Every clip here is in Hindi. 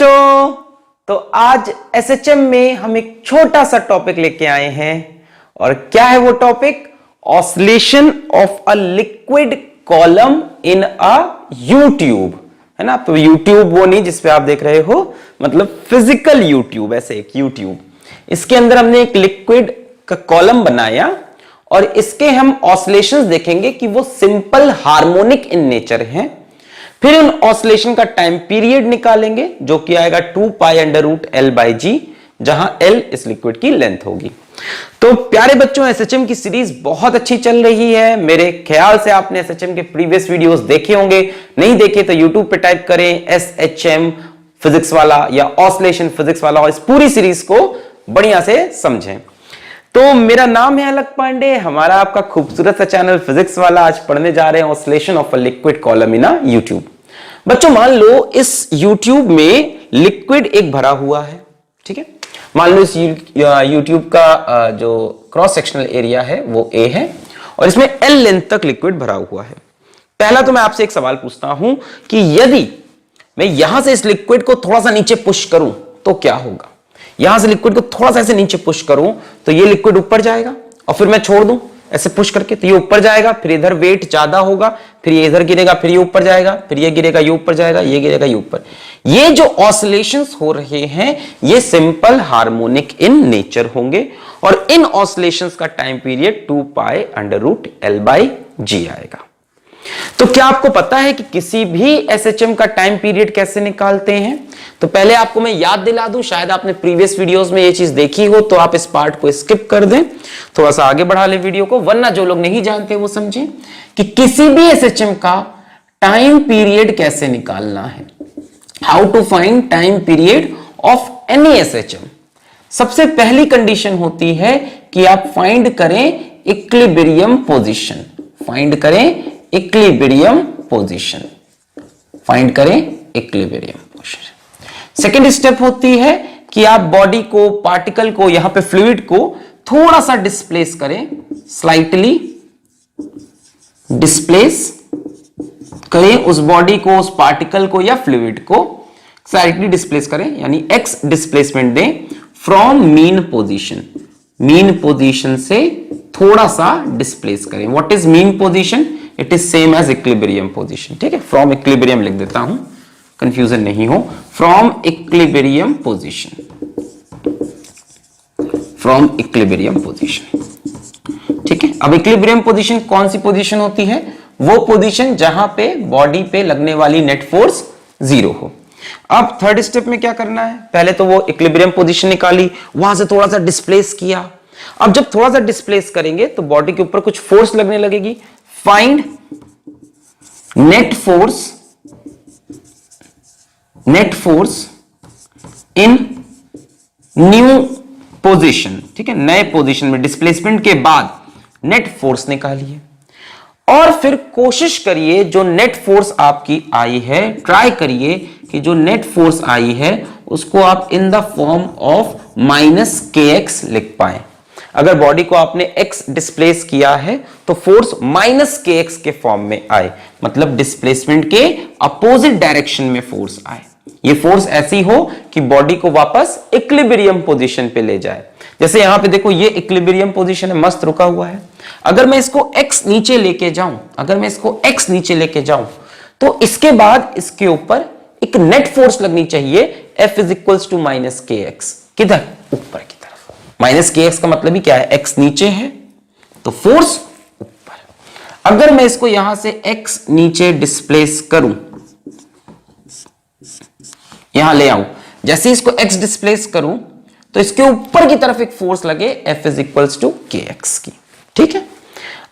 बच्चों, तो आज एसएचएम में हम एक छोटा सा टॉपिक लेके आए हैं। और क्या है वो topic? Oscillation of a liquid column in a YouTube, है ना। तो यूट्यूब वो नहीं जिसपे आप देख रहे हो, मतलब फिजिकल यूट्यूब, ऐसे एक यूट्यूब। इसके अंदर हमने एक लिक्विड का कॉलम बनाया और इसके हम ऑसिलेशंस देखेंगे कि वो सिंपल हार्मोनिक इन नेचर हैं। फिर उन ऑसिलेशन का टाइम पीरियड निकालेंगे जो कि आएगा 2π√L/G, जहां L इस लिक्विड की लेंथ होगी। तो प्यारे बच्चों, एसएचएम की सीरीज बहुत अच्छी चल रही है। मेरे ख्याल से आपने एसएचएम के प्रीवियस वीडियोस देखे होंगे, नहीं देखे तो यूट्यूब पे टाइप करें एसएचएम फिजिक्स वाला या ऑसिलेशन फिजिक्स वाला और इस पूरी सीरीज को बढ़िया से समझें। तो मेरा नाम है अलक पांडे, हमारा आपका खूबसूरत सा चैनल फिजिक्स वाला। आज पढ़ने जा रहे हैं oscillation of a liquid column in a YouTube. बच्चों मान लो इस यूट्यूब में लिक्विड एक भरा हुआ है, ठीक है। मान लो इस यूट्यूब का जो क्रॉस सेक्शनल एरिया है वो A है और इसमें L लेंथ तक लिक्विड भरा हुआ है। पहला तो मैं आपसे एक सवाल पूछता हूं कि यदि मैं यहां से इस लिक्विड को थोड़ा सा नीचे पुश करूं तो क्या होगा? यहां से लिक्विड को थोड़ा सा ऐसे नीचे पुश करूं तो ये लिक्विड ऊपर जाएगा और फिर मैं छोड़ दूं ऐसे पुश करके तो ये ऊपर जाएगा, फिर इधर वेट ज्यादा होगा, फिर ये इधर गिरेगा, फिर ये ऊपर जाएगा, फिर ये गिरेगा, ये ऊपर जाएगा, ये गिरेगा, ये ऊपर। ये जो ऑसिलेशंस हो रहे हैं ये सिंपल हार्मोनिक इन नेचर होंगे और इन ऑसिलेशंस का टाइम पीरियड 2π√L/G आएगा। तो क्या आपको पता है कि किसी भी एसएचएम का टाइम पीरियड कैसे निकालते हैं? तो पहले आपको मैं याद दिला दूं, शायद आपने प्रीवियस वीडियोस में ये चीज देखी हो तो आप इस पार्ट को स्किप कर दें, थोड़ा सा आगे बढ़ा ले वीडियो को, वरना जो लोग नहीं जानते वो समझें कि किसी भी एसएचएम का टाइम पीरियड कैसे निकालना है। How to find time period of any SHM. सबसे पहली कंडीशन होती है कि आप फाइंड करें इक्विलिब्रियम पोजीशन, फाइंड करें इक्विलिब्रियम पोजीशन, फाइंड करें इक्विलिब्रियम पोजीशन। सेकेंड स्टेप होती है कि आप बॉडी को, पार्टिकल को, यहां पे फ्लूइड को थोड़ा सा डिस्प्लेस करें, स्लाइटली डिस्प्लेस करें उस बॉडी को, उस पार्टिकल को या फ्लूइड को स्लाइटली डिस्प्लेस करें, यानी एक्स डिस्प्लेसमेंट दें from mean position. Mean position से थोड़ा सा डिस्प्लेस करें। What is mean position? It is same as equilibrium position, ठीक है। फ्रॉम इक्विलिब्रियम लिख देता हूं, कंफ्यूजन नहीं हो। From equilibrium position, from equilibrium position, ठीक है। अब इक्विलिब्रियम पोजीशन कौन सी पोजीशन होती है? वो पोजीशन जहां पे बॉडी पे लगने वाली नेट फोर्स 0 हो। अब थर्ड स्टेप में क्या करना है? पहले तो वो इक्विलिब्रियम पोजीशन निकाली, वहां से थोड़ा सा डिस्प्लेस किया। अब जब थोड़ा सा डिस्प्लेस करेंगे तो बॉडी के ऊपर कुछ फोर्स लगने लगेगी। Find net force in new position, ठीक है। नए पोजीशन में डिस्प्लेसमेंट के बाद नेट फोर्स निकालिए और फिर कोशिश करिए जो नेट फोर्स आपकी आई है, ट्राई करिए कि जो नेट फोर्स आई है उसको आप in the form of -kx लिख पाए। अगर बॉडी को आपने x डिस्प्लेस किया है तो फोर्स -kx के फॉर्म में आए, मतलब डिस्प्लेसमेंट के अपोजिट डायरेक्शन में फोर्स आए। ये फोर्स ऐसी हो कि बॉडी को वापस इक्विलिब्रियम पोजीशन पे ले जाए। जैसे यहां पे देखो ये इक्विलिब्रियम पोजीशन है, मस्त रुका हुआ है। अगर मैं इसको x नीचे लेके जाऊं, अगर मैं इसको x नीचे लेके जाऊं तो इसके बाद इसके ऊपर एक नेट फोर्स लगनी चाहिए F is equals to -kx। किधर? ऊपर की तरफ। -kx का मतलब ही क्या है? x नीचे है तो फोर्स ऊपर। अगर मैं इसको यहां से x नीचे डिस्प्लेस करूं, यहां ले आऊं, जैसे इसको x डिस्प्लेस करूं तो इसके ऊपर की तरफ एक फोर्स लगे F is equals to kx की, ठीक है।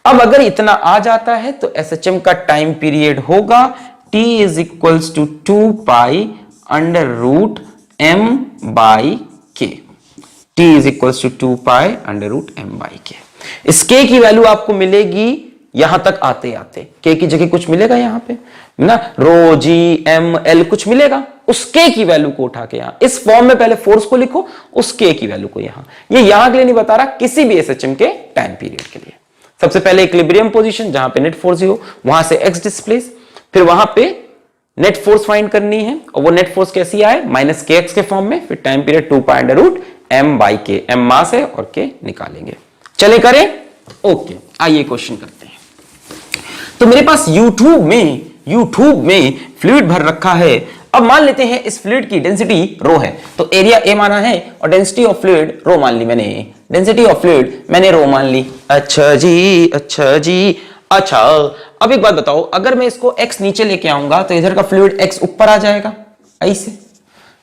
अब अगर इतना आ जाता है तो एसएचएम का टाइम पीरियड होगा T is equals to 2π√m/k। T is equals to 2π√m/k। इस k की वैल्यू आपको मिलेगी यहां तक आते आते। k की जगह कुछ मिलेगा यहां पे ना, रो, जी, एम, एल कुछ मिलेगा। उस k की वैल्यू को उठा के यहां इस फॉर्म में पहले फोर्स को लिखो, उस k की वैल्यू को यहां। ये यहां के लिए नहीं बता रहा, किसी भी एसएचएम के टाइम पीरियड के लिए। सबसे पहले इक्विलिब्रियम पोजीशन जहां पे नेट फोर्स हो, वहां से x डिस्प्लेस, फिर वहां पे नेट फोर्स फाइंड करनी है, और वो नेट फोर्स कैसी आए, माइनस के एक्स के फॉर्म में, फिर टाइम पीरियड 2π√m बाई के, m मास है और के निकालेंगे। चले करें, ओके आइए क्वेश्चन करते हैं। तो मेरे पास यूट्यूब में फ्लूइड भर रखा है। अब मान लेते हैं इस फ्लूइड की डेंसिटी रो है, तो एरिया ए माना है और डेंसिटी ऑफ फ्लूइड रो मान ली मैंने, डेंसिटी ऑफ फ्लूइड मैंने रो मान ली। अच्छा जी, अच्छा जी, अच्छा। अब एक बात बताओ, अगर मैं इसको x नीचे लेके आऊंगा तो इधर का फ्लूइड x ऊपर आ जाएगा, ऐसे।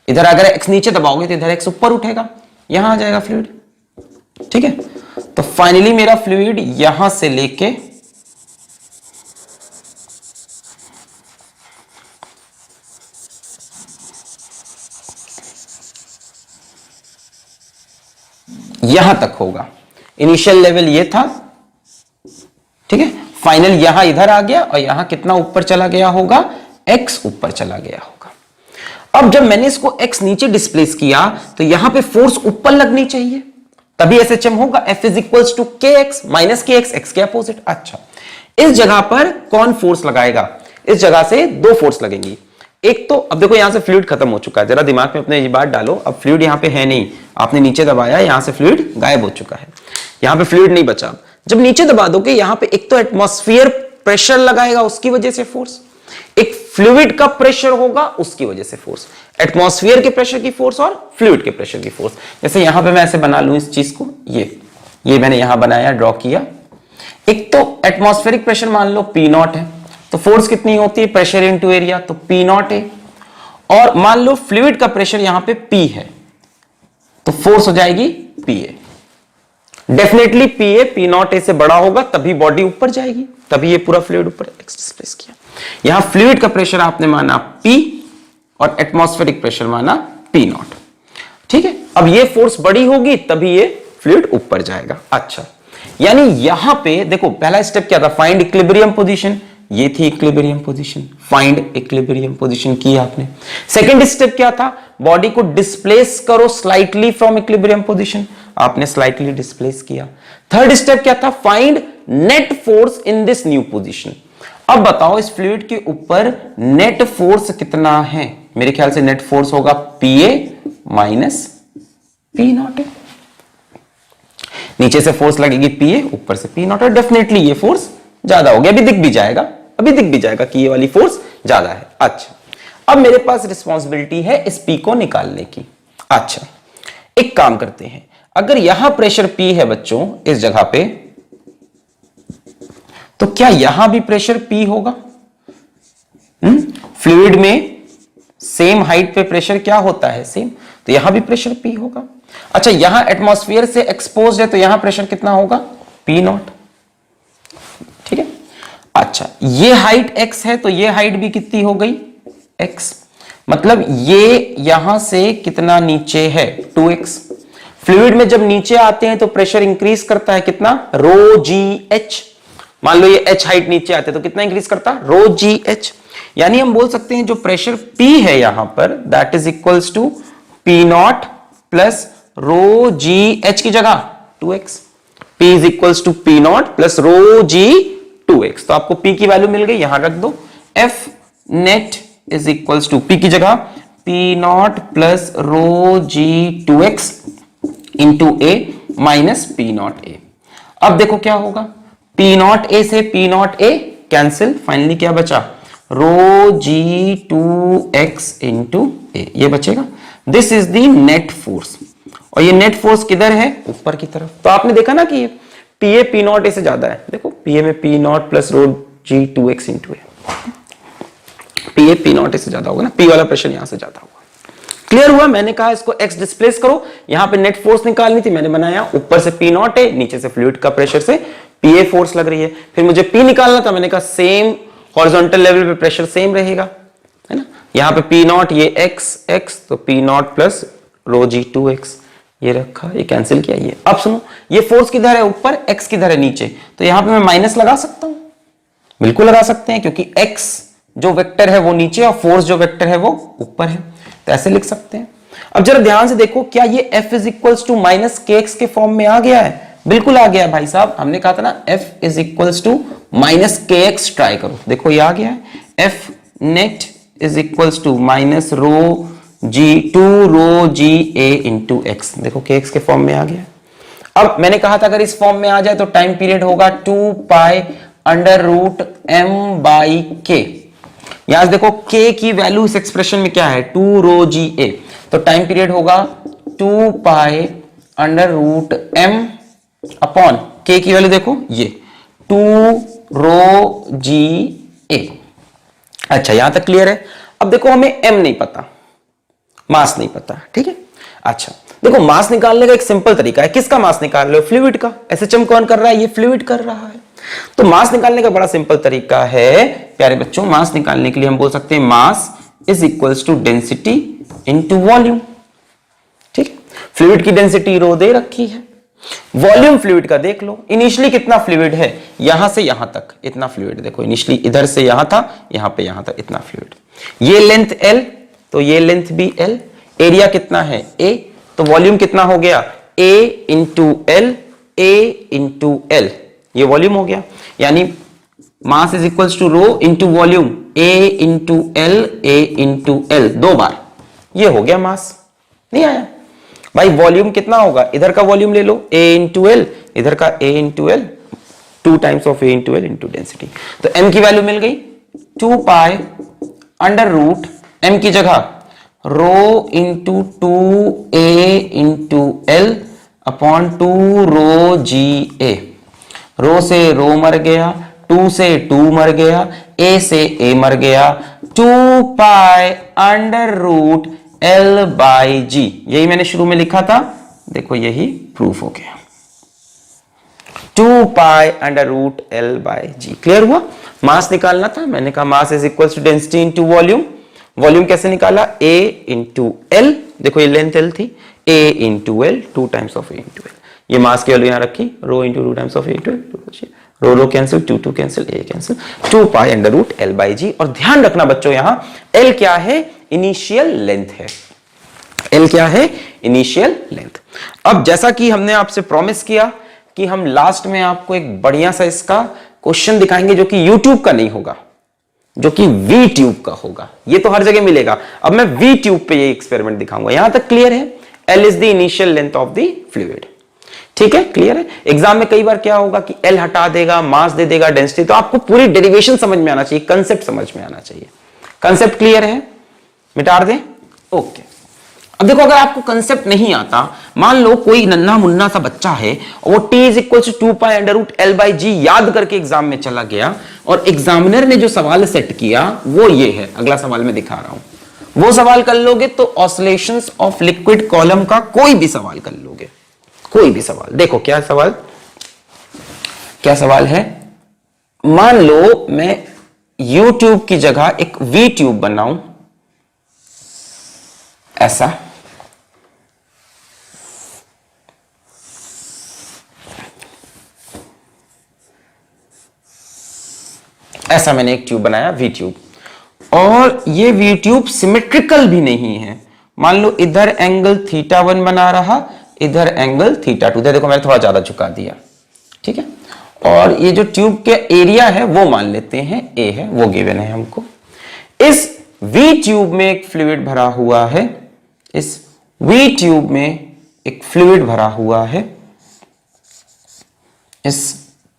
इधर अगर x नीचे दबाओगे तो इधर x ऊपर उठेगा, यहां आ जाएगा फ्लूइड, ठीक है। तो फाइनली मेरा फ्लूइड यहां से लेके यहां तक होगा। इनिशियल लेवल ये था, ठीक है। फाइनल यहां इधर आ गया और यहां कितना ऊपर चला गया होगा, x ऊपर चला गया होगा। अब जब मैंने इसको x नीचे डिस्प्लेस किया तो यहां पे फोर्स ऊपर लगनी चाहिए, तभी SHM होगा। F is equals to kx minus kx, x के अपोजिट। अच्छा, इस जगह पर कौन फोर्स लगाएगा, इस जगह से दो फोर्स लगेंगी। एक तो अब देखो यहां से फ्लूइड खत्म हो चुका है, जरा दिमाग में अपने ये बात डालो, अब फ्लूइड यहां पे है नहीं, आपने नीचे दबाया, यहां से फ्लूइड गायब हो चुका है, यहां पे फ्लूइड नहीं बचा। जब नीचे दबा दोगे यहां पे एक तो एटमॉस्फेयर प्रेशर लगाएगा उसकी वजह से फोर्स, एक फ्लूइड का प्रेशर होगा उसकी वजह से फोर्स, एटमॉस्फेयर के प्रेशर की फोर्स और फ्लूइड के प्रेशर की फोर्स। जैसे यहां पे मैं ऐसे बना लूं इस चीज को, ये मैंने यहां बनाया, ड्रॉ किया। एक तो एटमॉस्फेरिक प्रेशर मान लो P0 है, तो फोर्स कितनी होती है, प्रेशर इनटू एरिया, तो P0 है। और मान लो फ्लूइड का प्रेशर यहां पे P है, तो फोर्स हो जाएगी PA। डेफिनेटली PA P0A से बड़ा होगा, तभी बॉडी ऊपर जाएगी, तभी ये पूरा फ्लूइड ऊपर डिस्प्लेस किया। यहां फ्लूइड का प्रेशर आपने माना P और एटमॉस्फेरिक प्रेशर माना P0, ठीक है। अब ये फोर्स बड़ी होगी तभी ये फ्लूइड ऊपर जाएगा। अच्छा, यानी यहां पे देखो पहला स्टेप क्या था, फाइंड इक्विलिब्रियम पोजीशन, ये थी equilibrium position, find equilibrium position की आपने। सेकंड स्टेप क्या था, बॉडी को डिस्प्लेस करो स्लाइटली फ्रॉम इक्विलिब्रियम पोजीशन, आपने स्लाइटली डिस्प्लेस किया। थर्ड स्टेप क्या था, find net force in this new position. अब बताओ इस फ्लूइड के ऊपर नेट फोर्स कितना है, मेरे ख्याल से नेट फोर्स होगा PA माइनस P0। नीचे से फोर्स लगेगी PA, ऊपर से P0, डेफिनेटली ये फोर्स ज्यादा हो गया, अभी दिख भी जाएगा कि ये वाली फोर्स ज्यादा है। अच्छा, अब मेरे पास रिस्पांसिबिलिटी है इस P को निकालने की। अच्छा, एक काम करते हैं, अगर यहां प्रेशर P है बच्चों इस जगह पे, तो क्या यहां भी प्रेशर P होगा? फ्लूइड में सेम हाइट पे प्रेशर क्या होता है, सेम, तो यहां भी प्रेशर P होगा। अच्छा, यहां एटमॉस्फेयर से एक्सपोज्ड है तो यहां प्रेशर कितना होगा, P0, ठीक है। अच्छा, ये हाइट x है तो ये हाइट भी कितनी हो गई, x, मतलब ये यहां से कितना नीचे है, 2x। फ्लूइड में जब नीचे आते हैं तो प्रेशर इंक्रीज करता है कितना, ρgh। मान लो ये h हाइट नीचे आते हैं तो कितना इंक्रीज करता, ρgh। यानी हम बोल सकते हैं जो प्रेशर P है यहां पर, that is equals to P0 plus ρgh की जगह 2x। P is equals to P0 plus ρg2x, तो आपको P की वैल्यू मिल गई, यहां रख दो। F net is equals to P की जगह P0 plus ρg2x into A minus P0A। अब देखो क्या होगा, P0A से P0A कैंसिल, फाइनली क्या बचा, ρg2x इंटू A, ये बचेगा। This is the net force, और ये नेट फोर्स किधर है, ऊपर की तरफ। तो आपने देखा ना कि PA P0A से ज्यादा है, देखो PA में P0 plus ρg2x into A, PA P0A से ज्यादा होगा ना, P वाला प्रेशर यहां से ज्यादा होगा। क्लियर हुआ, मैंने कहा इसको x डिस्प्लेस करो, यहां पे नेट फोर्स निकालनी थी, मैंने बनाया, ऊपर से P0A, नीचे से फ्लूइड का प्रेशर से PA फोर्स लग रही है। फिर मुझे P निकालना था, मैंने कहा सेम हॉरिजॉन्टल लेवल पे प्रेशर सेम रहेगा, है ना। यहां पे P0 ये x, तो P0 प्लस ρg2x, ये रखा, ये कैंसिल किया, ये। अब सुनो, ये फोर्स किधर है, ऊपर, x किधर है, नीचे, तो यहां पे मैं माइनस लगा सकता हूं, बिल्कुल लगा सकते हैं, क्योंकि x जो वेक्टर है वो नीचे और फोर्स जो वेक्टर है वो ऊपर है, तो ऐसे लिख सकते हैं। अब जरा ध्यान से देखो, क्या ये F is equals to minus kx के फॉर्म में आ गया है, बिल्कुल आ गया है भाई साहब। हमने कहा था ना F is equals to minus kx, try करो, देखो ये आ गया है। F net is equals to minus rho g, 2 rho ji A into x. देखो के एक्स के फॉर्म में आ गया। अब मैंने कहा था अगर इस फॉर्म में आ जाए तो टाइम पीरियड होगा 2 pi under root m by k. यहां देखो के की वैल्यू इस एक्सप्रेशन में क्या है, 2 रो जी ए, तो टाइम पीरियड होगा 2 pi under root m upon k की वैल्यू देखो ये 2 रो जी ए। अच्छा यहां तक क्लियर है। अब देखो हमें एम नहीं पता, मास नहीं पता, ठीक है। अच्छा देखो मास निकालने का एक सिंपल तरीका है। किसका मास निकाल रहे हो, फ्लूइड का। एसएचएम कौन कर रहा है, ये फ्लूइड कर रहा है। तो मास निकालने का बड़ा सिंपल तरीका है प्यारे बच्चों। मास निकालने के लिए हम बोल सकते हैं mass is equals to density into volume, ठीक है। फ्लूइड की डेंसिटी रो दे रखी है, वॉल्यूम फ्लूइड का देख लो। इनिशियली कितना फ्लूइड है, यहां से यहां तक इतना फ्लूइड, देखो इनिशियली इधर से यहां था, यहां पे यहां तक इतना फ्लूइड। ये लेंथ L तो ये लेंथ भी L। एरिया कितना है A, तो वॉल्यूम कितना हो गया A into L, A into L, ये वॉल्यूम हो गया। यानी mass is equals to rho into volume, A into L, A into L, 2 बार, ये हो गया मास। नहीं आया भाई, वॉल्यूम कितना होगा, इधर का वॉल्यूम ले लो A इंटू L, इधर का A into L, 2 times of A into L into density. तो M की वैल्यू मिल गई 2 पाई अंडर रूट M की जगह rho into 2A into L upon 2 rho ji A. Rho से रो मर गया, 2 से 2 मर गया, A से A मर गया, 2 pi under root L by G. यही मैंने शुरू में लिखा था, देखो यही प्रूफ हो गया, 2 pi under root L by G. Clear हुआ। मास निकालना था, मैंने कहा mass is equal to density into volume. Volume कैसे निकाला, A इंटू L, देखो ये लेंथ L थी, A into L, 2 times of A into L। ये मास की वैल्यू यहां रखी, rho into 2 times of A into L, rho rho cancel, 2 2 cancel, A cancel, 2 pi under root L by जी। और ध्यान रखना बच्चों यहां L क्या है, इनिशियल लेंथ है। L क्या है, इनिशियल लेंथ। अब जैसा कि हमने आपसे प्रॉमिस किया कि हम लास्ट में आपको एक बढ़िया सा इसका क्वेश्चन दिखाएंगे जो कि YouTube का नहीं होगा, जो कि वी ट्यूब का होगा। ये तो हर जगह मिलेगा, अब मैं वी ट्यूब पे ये एक्सपेरिमेंट दिखाऊंगा। यहां तक क्लियर है। L is the initial length of the fluid, ठीक है, क्लियर है। एग्जाम में कई बार क्या होगा कि L हटा देगा, मास दे देगा, डेंसिटी, तो आपको पूरी डेरिवेशन समझ में आना चाहिए, कंसेप्ट समझ में आना चाहिए। कंसेप्ट क्लियर है, मिटा दें, ओके। अब देखो अगर आपको कंसेप्ट नहीं आता, मान लो कोई नन्हा मुन्ना सा बच्चा है और वो T is equal to 2 pi under root L by G याद करके एग्जाम में चला गया, और एग्जामिनर ने जो सवाल सेट किया वो ये है, अगला सवाल मैं दिखा रहा हूं, वो सवाल कर लोगे तो ऑसिलेशंस ऑफ लिक्विड कॉलम का कोई भी सवाल कर लोगे, कोई भी सवाल। देखो क्या सवाल, क्या सवाल है, मान लो मैं YouTube की जगह एक V ट्यूब बनाऊं, ऐसा, ऐसा मैंने एक ट्यूब बनाया वी ट्यूब, और ये वी ट्यूब सिमेट्रिकल भी नहीं है। मान लो इधर एंगल θ1 बना रहा, इधर एंगल θ2, देखो मैंने थोड़ा ज्यादा झुका दिया, ठीक है। और ये जो ट्यूब के एरिया है वो मान लेते हैं A है, वो गिवन है हमको। इस वी ट्यूब में एक फ्लूइड भरा हुआ है, इस वी ट्यूब में एक फ्लूइड भरा हुआ है, इस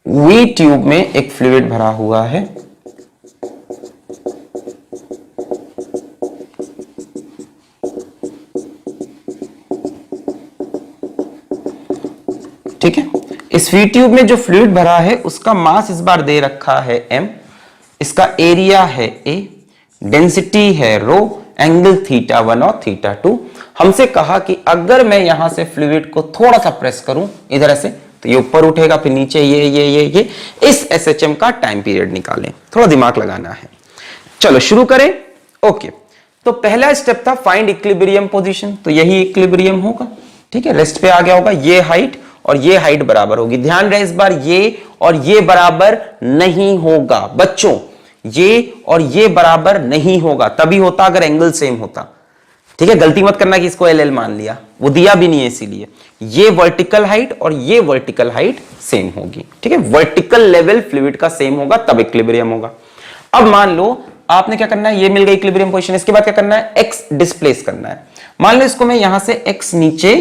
वी ट्यूब में एक फ्लूइड भरा हुआ है, ठीक है। इस वी ट्यूब में जो फ्लूइड भरा है उसका मास इस बार दे रखा है m, इसका एरिया है A, डेंसिटी है रो, एंगल θ1 और θ2। हमसे कहा कि अगर मैं यहां से फ्लूइड को थोड़ा सा प्रेस करूं इधर ऐसे, तो ये ऊपर उठेगा, फिर नीचे ये इस एसएचएम का टाइम पीरियड निकालें। थोड़ा दिमाग लगाना है, चलो शुरू करें। ओके, तो पहला स्टेप था फाइंड इक्विलिब्रियम पोजीशन, तो यही इक्विलिब्रियम होगा, ठीक है। रेस्ट पे आ गया होगा, ये हाइट और ये हाइट बराबर होगी। ध्यान रहे इस बार ये और ये बराबर नहीं होगा बच्चों, ये और ये बराबर नहीं होगा, तभी होता अगर एंगल सेम होता, ठीक है। गलती मत करना कि इसको एल एल मान लिया, वो दिया भी नहीं है, इसीलिए ये वर्टिकल हाइट और ये वर्टिकल हाइट सेम होगी, ठीक है। वर्टिकल लेवल फ्लूइड का सेम होगा तब इक्विलिब्रियम होगा। अब मान लो आपने क्या करना है, ये मिल गई इक्विलिब्रियम पोजीशन, इसके बाद क्या करना है, एक्स डिस्प्लेस करना है। मान लो इसको मैं यहां से एक्स नीचे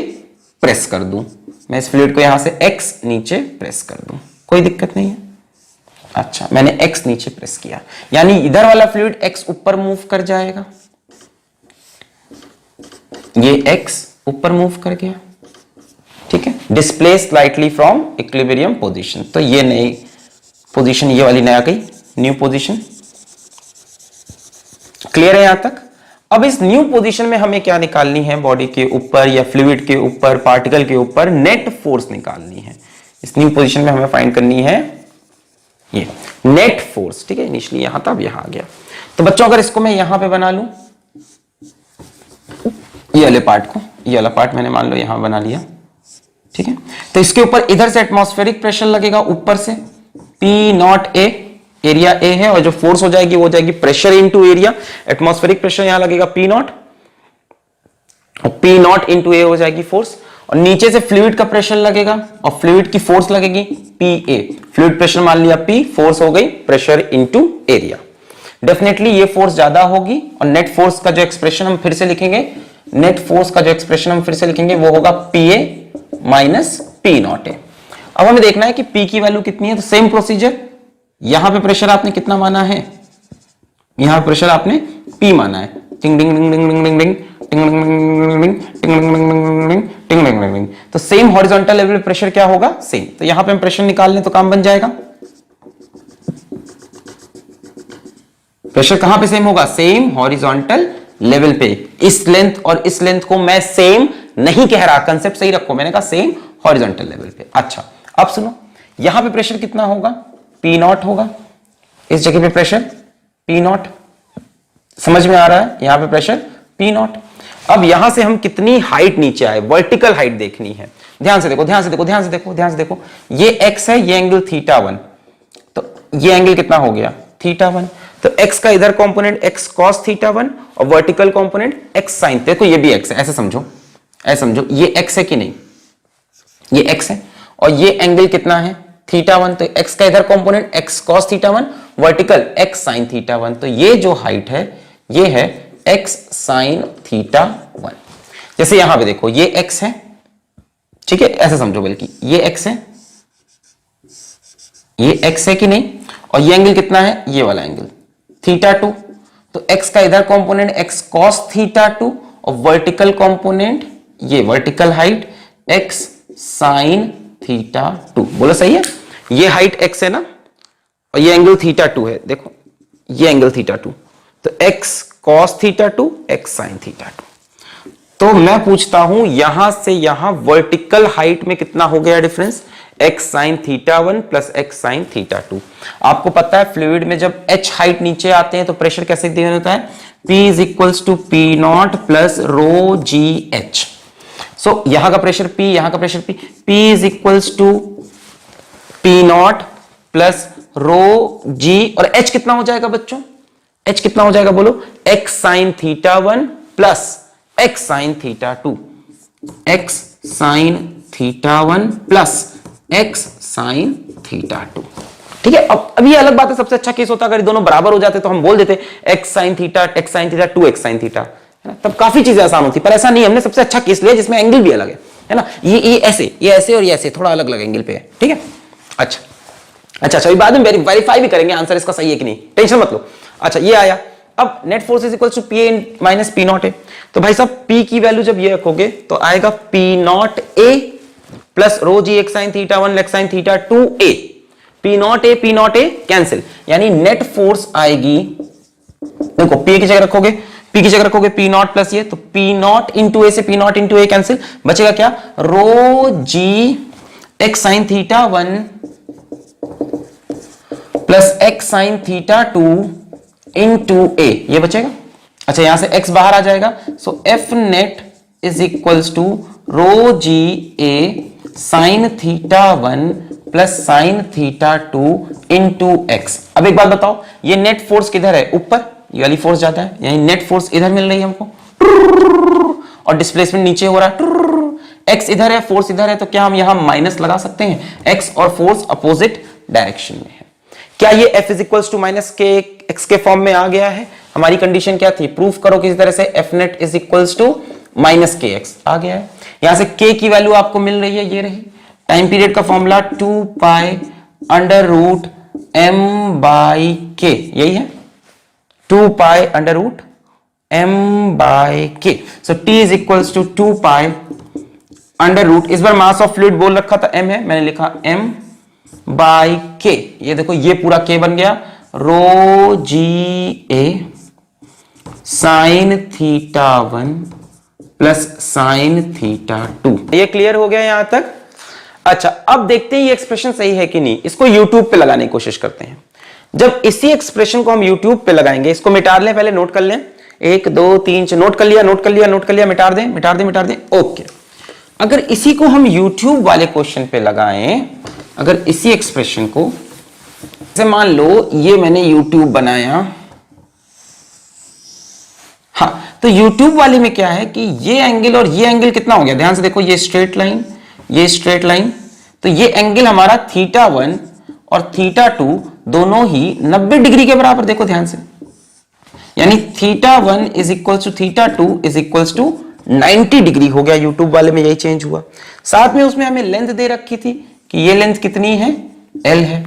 प्रेस कर दूं, मैं इस फ्लूइड को यहां से एक्स नीचे प्रेस कर दूं, कोई दिक्कत नहीं है। अच्छा, मैंने एक्स नीचे प्रेस किया, यानी इधर वाला फ्लूइड एक्स ऊपर मूव कर जाएगा, ये एक्स ऊपर मूव कर गया, ठीक है, displace slightly from equilibrium position. तो ये नई पोजीशन, ये वाली नया गई, न्यू पोजीशन। क्लियर है यहां तक? अब इस न्यू पोजीशन में हमें क्या निकालनी है, बॉडी के ऊपर या फ्लूइड के ऊपर, पार्टिकल के ऊपर नेट फोर्स निकालनी है। इस न्यू पोजीशन में हमें फाइंड करनी है ये नेट फोर्स, ठीक है। इनिशियली यहां था, अब यहां आ गया। तो बच्चों अगर इसको मैं यहां पे बना लूं, ये वाले पार्ट को, ये वाला पार्ट मैंने मान लो यहां बना लिया, ठीक है। तो इसके ऊपर इधर से एटमॉस्फेरिक प्रेशर लगेगा ऊपर से, P naught A, area A है, और जो फोर्स हो जाएगी वो हो जाएगी pressure into area. Atmospheric pressure यहां लगेगा पी नॉट, और पी नॉट इनटू ए हो जाएगी फोर्स। और नीचे से फ्लूइड का प्रेशर लगेगा और फ्लूइड की फोर्स लगेगी पी ए। फ्लूइड प्रेशर मान लिया पी, फोर्स हो गई प्रेशर इनटू एरिया। डेफिनेटली ये फोर्स ज्यादा होगी, और नेट फोर्स का जो एक्सप्रेशन हम फिर से लिखेंगे, नेट फोर्स का जो एक्सप्रेशन हम फिर से लिखेंगे वो होगा P A minus P naught ए। अब हमें देखना है कि पी की वैल्यू कितनी है, तो सेम प्रोसीजर, यहां पे प्रेशर आपने कितना माना है, यहां पे प्रेशर आपने पी माना है, टिंग डिंग डिंग डिंग डिंग डिंग डिंग टिंग डिंग डिंग डिंग टिंग डिंग डिंग डिंग टिंग डिंग डिंग। तो सेम हॉरिजॉन्टल लेवल पे प्रेशर क्या होगा, सेम। तो यहां पे हम प्रेशर निकाल लें तो काम बन जाएगा। प्रेशर कहां पे सेम होगा, सेम हॉरिजॉन्टल लेवल पे। इस लेंथ और इस लेंथ को मैं सेम नहीं कह रहा, कंसेप्ट सही रखो, मैंने कहा सेम हॉरिजॉन्टल लेवल पे। अच्छा, अब सुनो, यहां पे प्रेशर कितना होगा, पी नॉट होगा, इस जगह पे प्रेशर पी नॉट, समझ में आ रहा है, यहां पे प्रेशर पी नॉट। अब यहां से हम कितनी हाइट नीचे आए, वर्टिकल हाइट देखनी है। ध्यान से देखो, ध्यान से देखो, ध्यान से देखो, ध्यान से देखो, ये एक्स है, ये एंगल थीटा 1, तो ये एंगल कितना हो गया, थीटा 1। तो एक्स का इधर कंपोनेंट एक्स कॉस थीटा 1 और वर्टिकल कंपोनेंट एक्स साइन, देखो ये भी एक्स है, ऐसे समझो, ऐसे समझो, ये एक्स है कि नहीं, ये एक्स है, और ये एंगल कितना है, थीटा 1। तो एक्स का इधर component x cos theta 1, vertical x sine theta 1। तो ये जो हाइट है ये है एक्स साइन थीटा 1। जैसे यहां पे देखो, ये एक्स है, ठीक है, ऐसे समझो, बल्कि ये एक्स है, ये एक्स है कि नहीं, और ये एंगल कितना है, ये वाला एंगल थीटा 2। तो एक्स का इधर कंपोनेंट एक्स कॉस थीटा 2 और वर्टिकल कंपोनेंट, ये vertical height x sine theta 2। बोलो सही है, ये हाइट एक्स है ना, और ये एंगल थीटा 2 है, देखो ये एंगल थीटा 2, तो x cos theta 2 x sine theta 2। तो मैं पूछता हूं यहां से यहां वर्टिकल हाइट में कितना हो गया difference, x sine theta 1 plus X sine theta 2। आपको पता है फ्लूइड में जब एच हाइट नीचे आते हैं तो प्रेशर कैसे दिया होता है, P is equals to P not plus rho G H. So यहां का प्रेशर P, यहां का pressure P, P is equals to P not plus rho G, और H कितना हो जाएगा बच्चों, H कितना हो जाएगा बोलो, x sine theta 1 plus X sine theta 2, x sine theta 1 plus X sine theta 2। ठीक है, अब ये अलग बात है, सबसे अच्छा केस होता अगर दोनों बराबर हो जाते तो हम बोल देते x sine theta 2 x sine theta, है ना, तब काफी चीजें आसान होती, पर ऐसा नहीं, हमने सबसे अच्छा केस लिया जिसमें एंगल भी अलग है ना, ये ऐसे और ये ऐसे थोड़ा अलग अलग एंगल पे है। ठीक है, अच्छा, अभी बाद में वेरीफाई भी करेंगे आंसर इसका सही है कि नहीं, टेंशन मत लो। अच्छा, ये आया, अब net force is equal to P A minus P naught A. तो भाई साहब P की वैल्यू जब ये रखोगे तो आएगा P naught A plus rho ji x sine theta 1 x sine theta 2 A. P naught A cancel, यानी नेट फोर्स आएगी, देखो P की जगह रखोगे पी नॉट प्लस ये, तो पी नॉट इंटू ए से P not into A cancel, बचेगा क्या, rho ji x sine theta 1 plus X sine theta 2 into A, ये बचेगा। अच्छा, यहां से x बाहर आ जाएगा, so F net is equals to rho ji A sine theta 1 plus sine theta 2 into X. अब एक बात बताओ, ये नेट फोर्स किधर है, ऊपर, ये वाली फोर्स जाता है, यानी नेट फोर्स इधर मिल रही है हमको, और डिस्प्लेसमेंट नीचे हो रहा है, एक्स इधर है, फोर्स इधर है, तो क्या हम यहां माइनस लगा सकते हैं, एक्स और फोर्स अपोजिट डायरेक्शन में है। क्या ये f is equals to minus k x के फॉर्म में आ गया है? हमारी कंडीशन क्या थी? प्रूफ करो किसी तरह से F net is equals to minus k x, आ गया है। यहां से k की वैल्यू आपको मिल रही है, ये रही। टाइम पीरियड का formula 2 pi under root m by k, यही है 2 pi under root m by k। So t is equals to 2 pi under root, इस बार मास ऑफ फ्लूइड बोल रखा था m है, मैंने लिखा m बाई k। ये देखो ये पूरा k बन गया, rho ji A sine theta 1 plus sine theta 2। ये क्लियर हो गया यहां तक? अच्छा, अब देखते हैं ये एक्सप्रेशन सही है कि नहीं। इसको यूट्यूब पे लगाने की कोशिश करते हैं। जब इसी एक्सप्रेशन को हम यूट्यूब पे लगाएंगे, इसको मिटा लें, पहले नोट कर लें, 1 2 3 नोट कर लिया, नोट कर लिया, नोट कर लिया, मिटा दें, मिटा दें, मिटा दें, ओके। अगर इसी को हम यूट्यूब वाले क्वेश्चन पे लगाएं, अगर इसी एक्सप्रेशन को, जैसे मान लो ये मैंने यूट्यूब बनाया, हाँ, तो यूट्यूब वाले में क्या है कि ये एंगल और ये एंगल कितना हो गया, ध्यान से देखो, ये स्ट्रेट लाइन, ये स्ट्रेट लाइन, तो ये एंगल हमारा थीटा 1 और थीटा 2 दोनों ही 90 डिग्री के बराबर, देखो ध्यान से, यानी theta 1 is equals to theta 2 is equals to 90 degree हो गया। यूट्यूब वाले में यही चेंज हुआ। साथ में उसमें हमें लेंथ दे रखी थी कि ये लेंथ कितनी है, L है।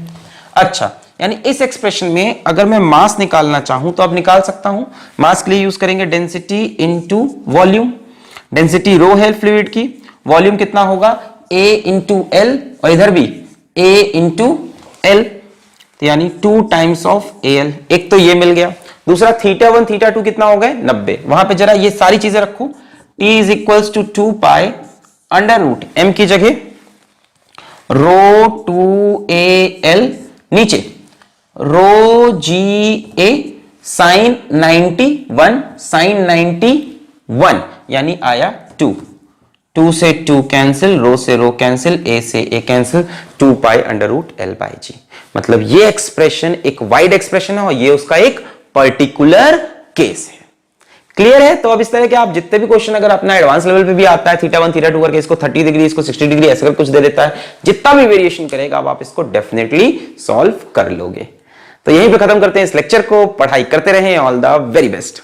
अच्छा, यानी इस एक्सप्रेशन में अगर मैं मास निकालना चाहूं तो अब निकाल सकता हूं। मास के लिए यूज करेंगे density into volume. Density rho है फ्लूइड की, वॉल्यूम कितना होगा A इंटू एल, और इधर भी A इंटू एल, तो यानी 2 टाइम्स ऑफ AL। एक तो ये मिल गया, दूसरा थीटा 1 थीटा 2 कितना हो गए 90। वहां पे जरा ये सारी चीजें रखो, T is equals to 2 pi under root m की जगह रो 2AL, नीचे रो जी ए साइन 91 साइन 91, यानी आया 2। 2 से 2 कैंसिल, रो से रो कैंसिल, ए से A cancel, 2 pi under root L by G. मतलब ये एक्सप्रेशन एक वाइड एक्सप्रेशन है और ये उसका एक पर्टिकुलर केस है। क्लियर है? तो अब इस तरह के आप जितने भी क्वेश्चन अगर अपना एडवांस लेवल पे भी आता है, थीटा 1 थीटा 2 करके, इसको 30 डिग्री, इसको 60 डिग्री, ऐसे कुछ दे देता है, जितना भी वेरिएशन करेगा अब आप इसको डेफिनेटली सॉल्व कर लोगे। तो यहीं पे खत्म करते हैं इस लेक्चर को। पढ़ाई करते रहें। All the very best.